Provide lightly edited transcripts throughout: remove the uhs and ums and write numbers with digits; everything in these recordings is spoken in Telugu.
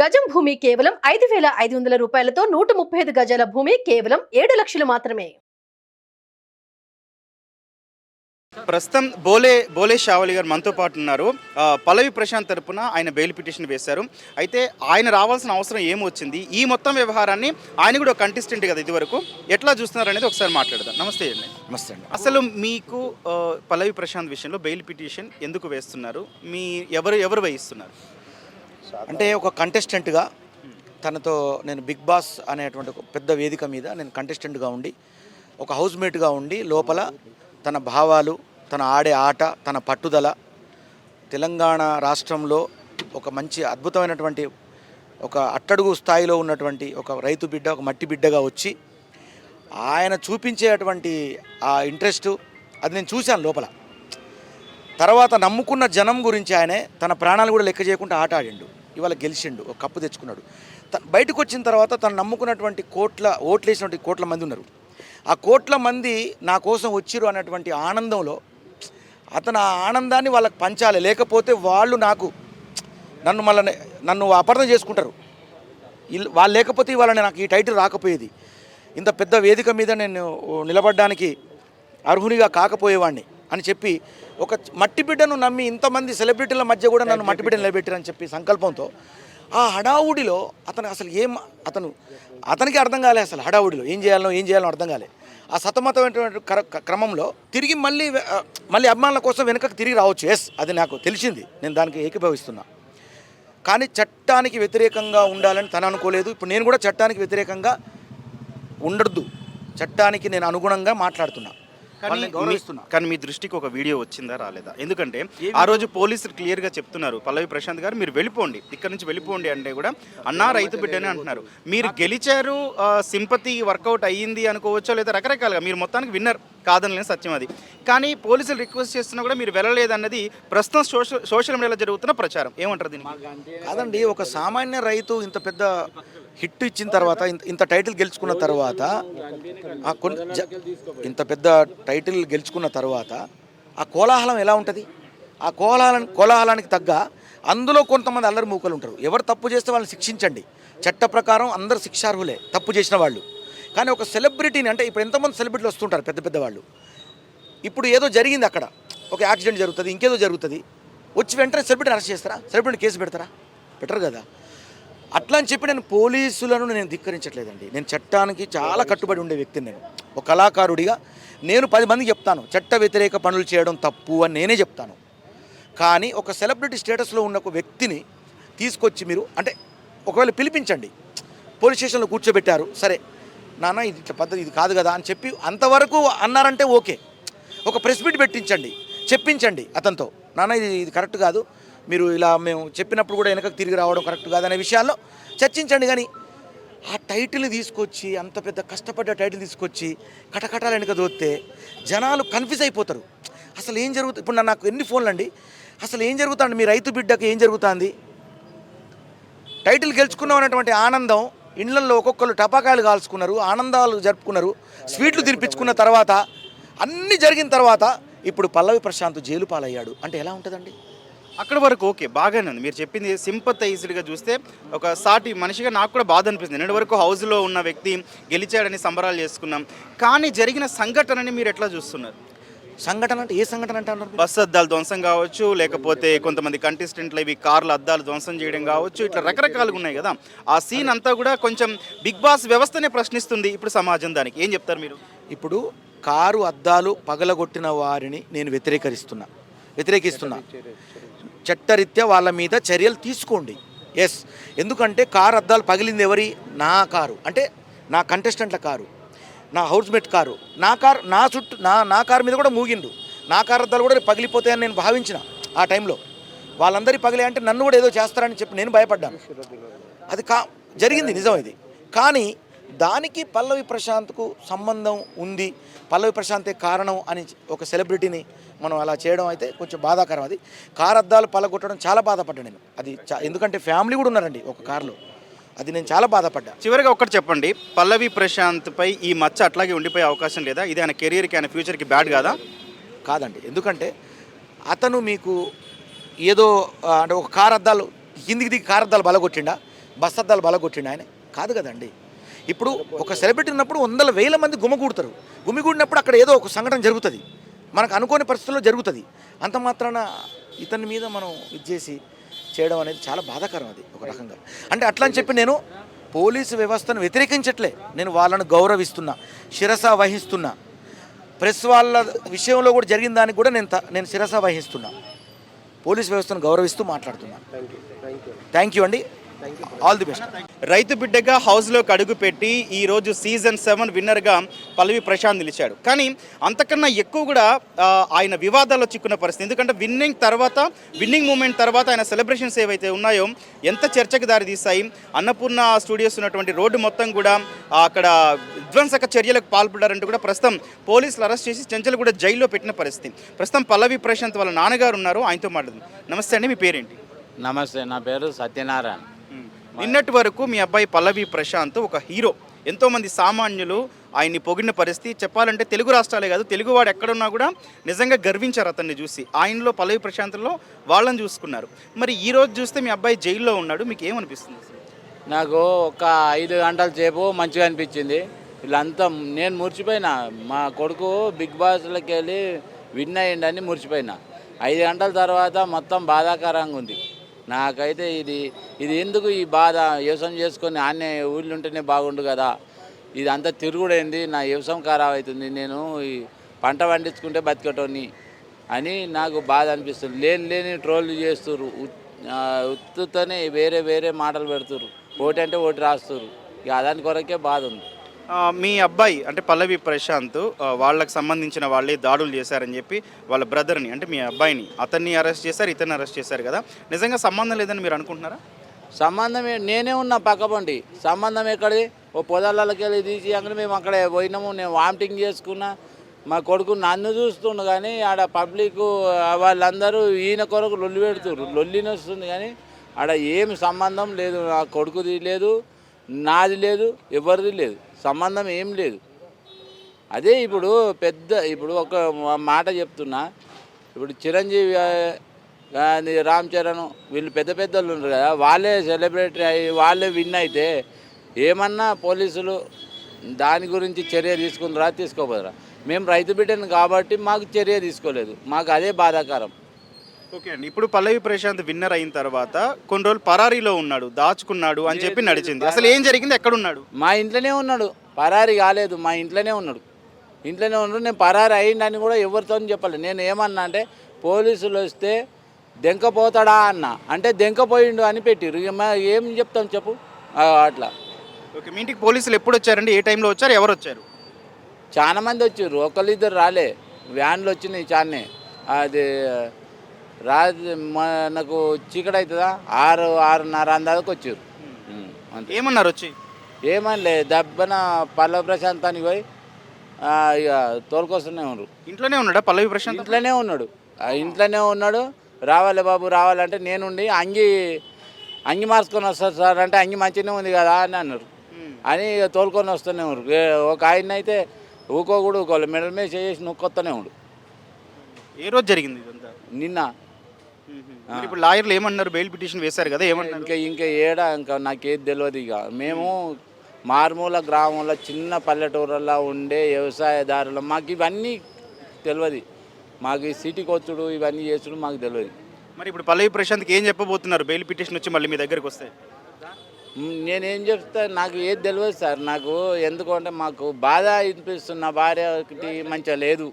గజం భూమి కేవలం 5,500 రూపాయలతో 135 గజాల భూమి కేవలం 7 లక్షలు మాత్రమే. ప్రస్తుతం బోలే షావలి గారు మనతో పాటు ఉన్నారు. పల్లవి ప్రశాంత్ తరపున ఆయన బెయిల్ పిటిషన్ వేశారు. అయితే ఆయన రావాల్సిన అవసరం ఏమొచ్చింది, ఈ మొత్తం వ్యవహారాన్ని ఆయన కూడా కంటెస్టెంట్ కదా ఇదివరకు, ఎట్లా చూస్తున్నారు అనేది ఒకసారి మాట్లాడదాం. నమస్తే అండి. నమస్తే అండి. అసలు మీకు పల్లవి ప్రశాంత్ విషయంలో బెయిల్ పిటిషన్ ఎందుకు వేస్తున్నారు, ఎవరు వేయిస్తున్నారు? అంటే ఒక కంటెస్టెంట్గా తనతో నేను బిగ్ బాస్ అనేటువంటి ఒక పెద్ద వేదిక మీద నేను కంటెస్టెంట్గా ఉండి ఒక హౌస్మేట్గా ఉండి లోపల తన భావాలు, తన ఆడే ఆట, తన పట్టుదల, తెలంగాణ రాష్ట్రంలో ఒక మంచి అద్భుతమైనటువంటి ఒక అట్టడుగు స్థాయిలో ఉన్నటువంటి ఒక రైతు బిడ్డ, ఒక మట్టి బిడ్డగా వచ్చి ఆయన చూపించేటువంటి ఆ ఇంట్రెస్టు అది నేను చూశాను లోపల. తర్వాత నమ్ముకున్న జనం గురించి ఆయనే తన ప్రాణాలు కూడా లెక్క చేయకుండా ఆట ఆడిండు. ఇవాళ గెలిచిండు, ఒక కప్పు తెచ్చుకున్నాడు. బయటకు వచ్చిన తర్వాత తను నమ్ముకున్నటువంటి ఓట్లేసినటువంటి కోట్ల మంది ఉన్నారు. ఆ కోట్ల మంది నా కోసం వచ్చిరు అన్నటువంటి ఆనందంలో అతను ఆ ఆనందాన్ని వాళ్ళకి పంచాలి, లేకపోతే వాళ్ళు నన్ను అపార్థం చేసుకుంటారు. వాళ్ళు లేకపోతే ఇవాళ నాకు ఈ టైటిల్ రాకపోయేది, ఇంత పెద్ద వేదిక మీద నేను నిలబడడానికి అర్హునిగా కాకపోయేవాడిని అని చెప్పి ఒక మట్టి బిడ్డను నమ్మి ఇంతమంది సెలబ్రిటీల మధ్య కూడా నన్ను మట్టి బిడ్డను నిలబెట్టారని చెప్పి సంకల్పంతో ఆ హడావుడిలో అతనికి అర్థం కాలే. అసలు హడావుడిలో ఏం చేయాలో అర్థం కాలే. ఆ సతమతమైనటువంటి క్రమంలో తిరిగి మళ్ళీ అభిమానుల కోసం వెనుకకు తిరిగి రావచ్చు. ఎస్, అది నాకు తెలిసింది, నేను దానికి ఏకీభవిస్తున్నా. కానీ చట్టానికి వ్యతిరేకంగా ఉండాలని తను అనుకోలేదు. ఇప్పుడు నేను కూడా చట్టానికి వ్యతిరేకంగా ఉండద్దు, చట్టానికి నేను అనుగుణంగా మాట్లాడుతున్నా. కానీ మీ దృష్టికి ఒక వీడియో వచ్చిందా, రాలేదా? ఎందుకంటే ఆ రోజు పోలీసులు క్లియర్గా చెప్తున్నారు, పల్లవి ప్రశాంత్ గారు మీరు వెళ్ళిపోండి, ఇక్కడ నుంచి వెళ్ళిపోండి అంటే కూడా అన్నా రైతు బిడ్డనే అంటున్నారు. మీరు గెలిచారు, సింపతి వర్కౌట్ అయ్యింది అనుకోవచ్చో, లేదా రకరకాలుగా మీరు మొత్తానికి విన్నర్, కాదనలేని సత్యం అది. కానీ పోలీసులు రిక్వెస్ట్ చేస్తున్నా కూడా మీరు వెళ్ళలేదన్నది ప్రస్తుతం సోషల్ మీడియాలో జరుగుతున్న ప్రచారం. ఏమంటారు దీనికి? కాదండి, ఒక సామాన్య రైతు ఇంత పెద్ద హిట్ ఇచ్చిన తర్వాత, ఇంత టైటిల్ గెలుచుకున్న తర్వాత, ఇంత పెద్ద టైటిల్ గెలుచుకున్న తర్వాత ఆ కోలాహలం ఎలా ఉంటుంది? ఆ కోలాహలానికి తగ్గ అందులో కొంతమంది అల్లరి మూకలు ఉంటారు. ఎవరు తప్పు చేస్తే వాళ్ళని శిక్షించండి, చట్ట ప్రకారం అందరు శిక్షార్హులే తప్పు చేసిన వాళ్ళు. కానీ ఒక సెలబ్రిటీని, అంటే ఇప్పుడు ఎంతమంది సెలబ్రిటీలు వస్తుంటారు పెద్ద పెద్ద వాళ్ళు, ఇప్పుడు ఏదో జరిగింది అక్కడ, ఒక యాక్సిడెంట్ జరుగుతుంది, ఇంకేదో జరుగుతుంది, వచ్చి వెంటనే సెలబ్రిటీని అరెస్ట్ చేస్తారా? సెలబ్రిటీని కేసు పెడతారా? పెట్టరు కదా. అట్లా అని చెప్పి నేను పోలీసులను నేను ధిక్కరించట్లేదండి. నేను చట్టానికి చాలా కట్టుబడి ఉండే వ్యక్తిని. నేను ఒక కళాకారుడిగా నేను 10 మందికి చెప్తాను, చట్ట వ్యతిరేక పనులు చేయడం తప్పు అని నేనే చెప్తాను. కానీ ఒక సెలబ్రిటీ స్టేటస్లో ఉన్న ఒక వ్యక్తిని తీసుకొచ్చి మీరు, అంటే ఒకవేళ పిలిపించండి, పోలీస్ స్టేషన్లో కూర్చోబెట్టారు, సరే నాన్న ఇది ఇట్లా పద్ధతి ఇది కాదు కదా అని చెప్పి అంతవరకు అన్నారంటే ఓకే. ఒక ప్రెస్ మీట్ పెట్టించండి, చెప్పించండి అతనితో, నాన్న ఇది కరెక్ట్ కాదు, మీరు ఇలా మేము చెప్పినప్పుడు కూడా వెనకకు తిరిగి రావడం కరెక్ట్ కాదనే విషయాల్లో చర్చించండి. కానీ ఆ టైటిల్ని తీసుకొచ్చి, అంత పెద్ద కష్టపడ్డ టైటిల్ తీసుకొచ్చి కటకటాలు వెనక దోస్తే జనాలు కన్ఫ్యూజ్ అయిపోతారు. అసలు ఏం జరుగుతుంది? ఇప్పుడు నాకు ఎన్ని ఫోన్లు అండి, అసలు ఏం జరుగుతుంది, మీ రైతు బిడ్డకి ఏం జరుగుతుంది? టైటిల్ గెలుచుకున్నాం అనేటువంటి ఆనందం, ఇళ్లల్లో ఒక్కొక్కరు టపాకాయలు కాల్చుకున్నారు, ఆనందాలు జరుపుకున్నారు, స్వీట్లు తినిపించుకున్న తర్వాత, అన్నీ జరిగిన తర్వాత ఇప్పుడు పల్లవి ప్రశాంత్ జైలు పాలయ్యాడు అంటే ఎలా ఉంటుందండి? అక్కడ వరకు ఓకే, బాగానే ఉంది. మీరు చెప్పింది సింపథైజ్డ్గా చూస్తే ఒక సాటి మనిషిగా నాకు కూడా బాధ అనిపిస్తుంది. నిన్నటి వరకు హౌస్లో ఉన్న వ్యక్తి గెలిచాడని సంబరాలు చేసుకున్నాం, కానీ జరిగిన సంఘటనని మీరు ఎట్లా చూస్తున్నారు? సంఘటన అంటే ఏ సంఘటన అంటే అన్నారు? బస్సు అద్దాలు ధ్వంసం కావచ్చు, లేకపోతే కొంతమంది కంటెస్టెంట్లు ఇవి కార్ల అద్దాలు ధ్వంసం చేయడం కావచ్చు, ఇట్లా రకరకాలుగా ఉన్నాయి కదా. ఆ సీన్ అంతా కూడా కొంచెం బిగ్ బాస్ వ్యవస్థనే ప్రశ్నిస్తుంది ఇప్పుడు సమాజం. దానికి ఏం చెప్తారు మీరు? ఇప్పుడు కారు అద్దాలు పగలగొట్టిన వారిని నేను వ్యతిరేకిస్తున్నా. చట్టరీత్యా వాళ్ళ మీద చర్యలు తీసుకోండి. ఎస్, ఎందుకంటే కారు అద్దాలు పగిలింది ఎవరి? నా కారు, అంటే నా కంటెస్టెంట్ల కారు, నా హౌస్మేట్ కారు, నా కారు మీద కూడా మూగిండు. నా కారు అద్దాలు కూడా పగిలిపోతాయని నేను భావించిన. ఆ టైంలో వాళ్ళందరి పగిలే అంటే నన్ను కూడా ఏదో చేస్తారని చెప్పి నేను భయపడ్డాను. అది జరిగింది, నిజం ఇది. కానీ దానికి పల్లవి ప్రశాంత్కు సంబంధం ఉంది, పల్లవి ప్రశాంతే కారణం అని ఒక సెలబ్రిటీని మనం అలా చేయడం అయితే కొంచెం బాధాకరం. అది కారు అద్దాలు పలగొట్టడం చాలా బాధపడ్డాను నేను. అది ఎందుకంటే ఫ్యామిలీ కూడా ఉన్నారండి ఒక కారులో, అది నేను చాలా బాధపడ్డా. చివరిగా ఒక్కటి చెప్పండి, పల్లవి ప్రశాంత్పై ఈ మచ్చ అట్లాగే ఉండిపోయే అవకాశం లేదా? ఇది ఆయన కెరీర్కి, ఆయన ఫ్యూచర్కి బ్యాడ్ కాదా? కాదండి, ఎందుకంటే అతను మీకు ఏదో అంటే ఒక కారు అద్దాలు కిందికి దిగి కారు అద్దాలు బలగొట్టిండా, బస్తద్దాలు బలగొట్టిండు ఆయన కాదు కదండి. ఇప్పుడు ఒక సెలబ్రిటీ ఉన్నప్పుడు వందల వేల మంది గుమిగూడతారు. గుమిగూడినప్పుడు అక్కడ ఏదో ఒక సంఘటన జరుగుతుంది, మనకు అనుకోని పరిస్థితుల్లో జరుగుతుంది. అంత మాత్రాన ఇతని మీద మనం ఇది చేసి చేయడం అనేది చాలా బాధాకరం. అది ఒక రకంగా అంటే అట్లా అని చెప్పి నేను పోలీసు వ్యవస్థను వ్యతిరేకించట్లే, నేను వాళ్ళను గౌరవిస్తున్నా, శిరస వహిస్తున్నా. ప్రెస్ వాళ్ళ విషయంలో కూడా జరిగిన దానికి కూడా నేను శిరస వహిస్తున్నా. పోలీస్ వ్యవస్థను గౌరవిస్తూ మాట్లాడుతున్నా. థ్యాంక్ యూ అండి, ఆల్ ది బెస్ట్. రైతు బిడ్డగా హౌస్లోకి అడుగుపెట్టి ఈరోజు సీజన్ 7 విన్నర్గా పల్లవి ప్రశాంత్ నిలిచాడు. కానీ అంతకన్నా ఎక్కువ కూడా ఆయన వివాదాల్లో చిక్కున్న పరిస్థితి. ఎందుకంటే విన్నింగ్ మూమెంట్ తర్వాత ఆయన సెలబ్రేషన్స్ ఏవైతే ఉన్నాయో ఎంత చర్చకు దారితీస్తాయి. అన్నపూర్ణ స్టూడియోస్ ఉన్నటువంటి రోడ్డు మొత్తం కూడా అక్కడ విధ్వంసక చర్యలకు పాల్పడ్డారంటూ కూడా ప్రస్తుతం పోలీసులు అరెస్ట్ చేసి చెంచలు కూడా జైల్లో పెట్టిన పరిస్థితి. ప్రస్తుతం పల్లవి ప్రశాంత్ వాళ్ళ నాన్నగారు ఉన్నారు, ఆయనతో మాట్లాడుతుంది. నమస్తే అండి, మీ పేరేంటి? నమస్తే, నా పేరు సత్యనారాయణ. నిన్నటి వరకు మీ అబ్బాయి పల్లవి ప్రశాంత్ ఒక హీరో, ఎంతోమంది సామాన్యులు ఆయన్ని పొగిడిన పరిస్థితి. చెప్పాలంటే తెలుగు రాష్ట్రాలే కాదు, తెలుగువాడు ఎక్కడున్నా కూడా నిజంగా గర్వించారు అతన్ని చూసి. ఆయనలో పల్లవి ప్రశాంత్లో వాళ్ళని చూసుకున్నారు. మరి ఈ రోజు చూస్తే మీ అబ్బాయి జైల్లో ఉన్నాడు, మీకు ఏమనిపిస్తుంది? నాకు ఒక 5 గంటల సేపు మంచిగా అనిపించింది. వీళ్ళంతా నేను మురిచిపోయినా, మా కొడుకు బిగ్ బాస్లోకి వెళ్ళి విన్ అయ్యిండని మురిచిపోయినా. 5 గంటల తర్వాత మొత్తం బాధాకరంగా ఉంది నాకైతే. ఇది ఎందుకు ఈ బాధ? వ్యవసాయం చేసుకొని ఆన్నే ఊళ్ళో ఉంటేనే బాగుండు కదా, ఇది అంతా తిరుగుడైంది, నా వ్యవసాయం ఖరాబ్ అవుతుంది, నేను ఈ పంట పండించుకుంటే బతికటోని అని నాకు బాధ అనిపిస్తుంది. లేని ట్రోల్ చేస్తుర్రు, ఉత్తుతోనే వేరే మాటలు పెడుతుర్రు, ఓటు అంటే ఓటు రాస్తుర్రు. ఇక దాని కొరకే బాధ ఉంది. మీ అబ్బాయి అంటే పల్లవి ప్రశాంత్ వాళ్ళకి సంబంధించిన వాళ్ళే దాడులు చేశారని చెప్పి వాళ్ళ బ్రదర్ని అంటే మీ అబ్బాయిని అతన్ని అరెస్ట్ చేశారు, ఇతన్ని అరెస్ట్ చేశారు కదా, నిజంగా సంబంధం లేదని మీరు అనుకుంటున్నారా? సంబంధం నేనే ఉన్నా పక్కపండి, సంబంధం ఎక్కడిది? ఓ పొదాలకి వెళ్ళి తీసి అక్కడ మేము అక్కడ పోయినాము, నేను వామిటింగ్ చేసుకున్నా, మా కొడుకు నన్ను చూస్తుండు. కానీ ఆడ పబ్లిక్ వాళ్ళందరూ ఈయన కొరకు లొల్లి పెడుతుర్రు, లొల్లిని వస్తుంది. కానీ ఆడ ఏం సంబంధం లేదు, నా కొడుకుది లేదు, నాది లేదు, ఎవరిది లేదు, సంబంధం ఏం లేదు. అదే ఇప్పుడు ఒక మాట చెప్తున్నా, ఇప్పుడు చిరంజీవి రామ్ చరణ్ వీళ్ళు పెద్దలు ఉన్నారు కదా, వాళ్ళే సెలబ్రిటీ అయ్యి వాళ్ళే విన్ అయితే ఏమన్నా పోలీసులు దాని గురించి చర్య తీసుకుంటారా, తీసుకోపోదురా? మేము రైతు బిడ్డను కాబట్టి మాకు చర్య తీసుకోలేదు, మాకు అదే బాధాకరం. ఓకే అండి, ఇప్పుడు పల్లవి ప్రశాంత్ విన్నర్ అయిన తర్వాత కొన్ని రోజులు పరారీలో ఉన్నాడు, దాచుకున్నాడు అని చెప్పి నడిచింది. అసలు ఏం జరిగింది, ఎక్కడున్నాడు? మా ఇంట్లోనే ఉన్నాడు, పరారీ కాలేదు, మా ఇంట్లోనే ఉన్నాడు. నేను పరారీ అయ్యిండని కూడా ఎవరితో చెప్పాలి. నేను ఏమన్నా అంటే పోలీసులు వస్తే దెంకపోతాడా అన్న, అంటే దెంకపోయిండు అని పెట్టిరు. ఏం చెప్తాం చెప్పు అట్లా. ఓకే, మీ ఇంటికి పోలీసులు ఎప్పుడు వచ్చారండి, ఏ టైంలో వచ్చారు, ఎవరు వచ్చారు? చాలా మంది వచ్చారు, ఒకళ్ళిద్దరు రాలే, వ్యాన్లు వచ్చినాయి చాలానే. అది మనకు చీకటి అవుతుందా 6-6:30 అందాలకు వచ్చారు. ఏమన్నారు వచ్చి? ఏమనలే, దెబ్బన పల్లవి ప్రశాంతానికి పోయి ఇక తోలుకొస్తూనే ఉన్నారు. ఇంట్లోనే ఉన్నాడా పల్లవి ప్రశాంత్? ఇంట్లోనే ఉన్నాడు. రావాలి బాబు రావాలంటే నేనుండి అంగి మార్చుకొని వస్తారు సార్ అంటే, అంగి మంచిగానే ఉంది కదా అని అన్నారు. అని తోలుకొని వస్తూనే ఉన్నారు. ఒక ఆయన అయితే ఊకోవాలి, మెడల మీద చేసి నొక్కొస్తూనే ఉండు. ఏ రోజు జరిగింది ఇదంతా? నిన్న. ఇప్పుడు లాయర్లు ఏమన్నారు, బెయిల్ పిటిషన్ వేశారు కదా, ఏమన్నారు? ఇంకా నాకేది తెలియదు. ఇక మేము మారుమూల గ్రామంలో చిన్న పల్లెటూరులో ఉండే వ్యవసాయదారులు, మాకు ఇవన్నీ తెలియదు. మాకు ఈ సిటీకి వచ్చుడు ఇవన్నీ చేసుడు మాకు తెలియదు. మరి ఇప్పుడు పల్లవి ప్రశాంత్కి ఏం చెప్పబోతున్నారు బెయిల్ పిటిషన్ వచ్చి మళ్ళీ మీ దగ్గరికి వస్తే? నేనేం చెప్తా, నాకు ఏది తెలియదు సార్. నాకు ఎందుకంటే మాకు బాధ అనిపిస్తుంది. నా భార్య ఒకటి మంచిగా లేదు,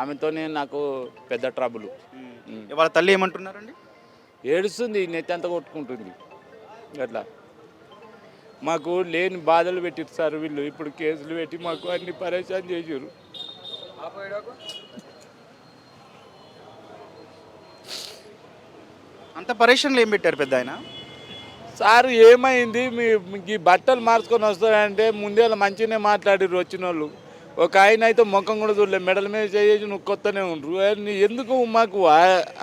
ఆమెతోనే నాకు పెద్ద ట్రబుల్. వాళ్ళ తల్లి ఏమంటున్నారండి? ఏడుస్తుంది, నెత్తి అంతా కొట్టుకుంటుంది. అట్లా మాకు లేని బాధలు పెట్టిరు సార్ వీళ్ళు. ఇప్పుడు కేసులు పెట్టి మాకు అన్ని పరేషాన్ చేసారు. అంత పరేషన్లు ఏం పెట్టారు పెద్ద ఆయన? సార్ ఏమైంది, మీకు ఈ బట్టలు మార్చుకొని వస్తాయంటే ముందే మంచిగానే మాట్లాడిర్రు వచ్చిన వాళ్ళు. ఒక ఆయన అయితే ముఖం కూడా చూడలేదు, మెడల మీద చేసి నువ్వు కొత్తనే ఉండరు. ఎందుకు మాకు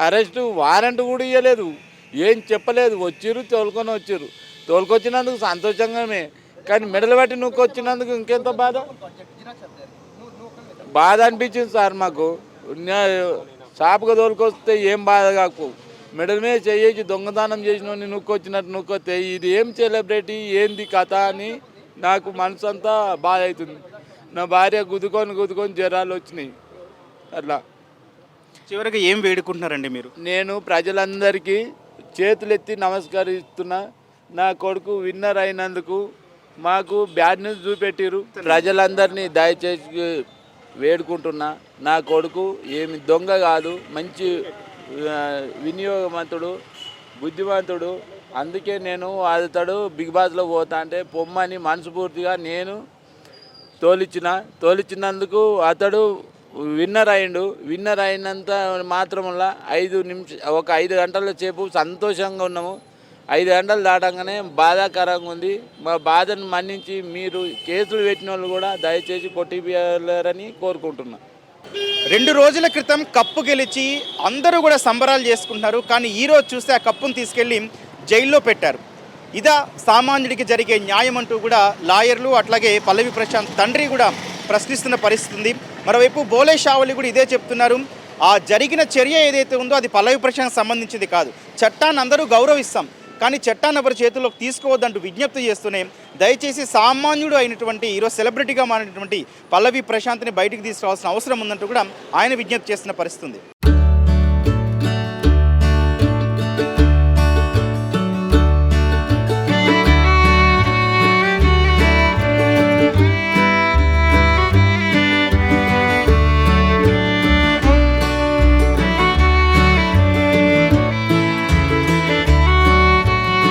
అరెస్ట్ వారెంట్ కూడా ఇవ్వలేదు, ఏం చెప్పలేదు. వచ్చిర్రు, తోలుకొచ్చినందుకు సంతోషంగానే, కానీ మెడలు బట్టి నువ్వు వచ్చినందుకు ఇంకెంత బాధ అనిపించింది సార్ మాకు. షాప్గా తోలుకొస్తే ఏం బాధ కాకు, మెడల్ మీద చేసి దొంగతనం చేసిన నొక్కొచ్చినట్టు నొక్కొస్తే ఇది ఏం సెలబ్రిటీ ఏంది కథ అని నాకు మనసు అంతా బాధ అవుతుంది. నా భార్య గుద్దుకొని జ్వరాలు వచ్చినాయి. అట్లా చివరికి ఏం వేడుకుంటున్నారండి మీరు? నేను ప్రజలందరికీ చేతులెత్తి నమస్కరిస్తున్నా. నా కొడుకు విన్నర్ అయినందుకు మాకు బ్యాడ్ న్యూస్ చూపెట్టిరు. ప్రజలందరినీ దయచేసి వేడుకుంటున్నా. నా కొడుకు ఏమి దొంగ కాదు, మంచి వినియోగవంతుడు, బుద్ధిమంతుడు. అందుకే నేను అతడు బిగ్ బాస్లో పోతా అంటే పొమ్మని మనస్ఫూర్తిగా నేను తోలిచ్చినందుకు అతడు విన్నర్ అయిండు. విన్నర్ అయినంత మాత్రముల 5 గంటల సేపు సంతోషంగా ఉన్నాము. 5 గంటలు దాటంగానే బాధాకరంగా ఉంది. మా బాధను మన్నించి మీరు కేసులు పెట్టిన వాళ్ళు కూడా దయచేసి కొట్టిపోయారని కోరుకుంటున్నా. 2 రోజుల క్రితం కప్పు గెలిచి అందరూ కూడా సంబరాలు చేసుకుంటున్నారు. కానీ ఈరోజు చూస్తే ఆ కప్పును తీసుకెళ్ళి జైల్లో పెట్టారు. ఇదా సామాన్యుడికి జరిగే న్యాయం అంటూ కూడా లాయర్లు అట్లాగే పల్లవి ప్రశాంత్ తండ్రి కూడా ప్రశ్నిస్తున్న పరిస్థితి ఉంది. మరోవైపు బోలే షావలి కూడా ఇదే చెప్తున్నారు. ఆ జరిగిన చర్య ఏదైతే ఉందో అది పల్లవి ప్రశాంత్ సంబంధించింది కాదు. చట్టాన్ని అందరూ గౌరవిస్తాం, కానీ చట్టాన్ని ఎవరి చేతుల్లోకి తీసుకోవద్దంటూ విజ్ఞప్తి చేస్తూనే దయచేసి సామాన్యుడు అయినటువంటి ఈరోజు సెలబ్రిటీగా మారినటువంటి పల్లవి ప్రశాంత్ని బయటికి తీసుకురావాల్సిన అవసరం ఉందంటూ కూడా ఆయన విజ్ఞప్తి చేస్తున్న పరిస్థితి ఉంది.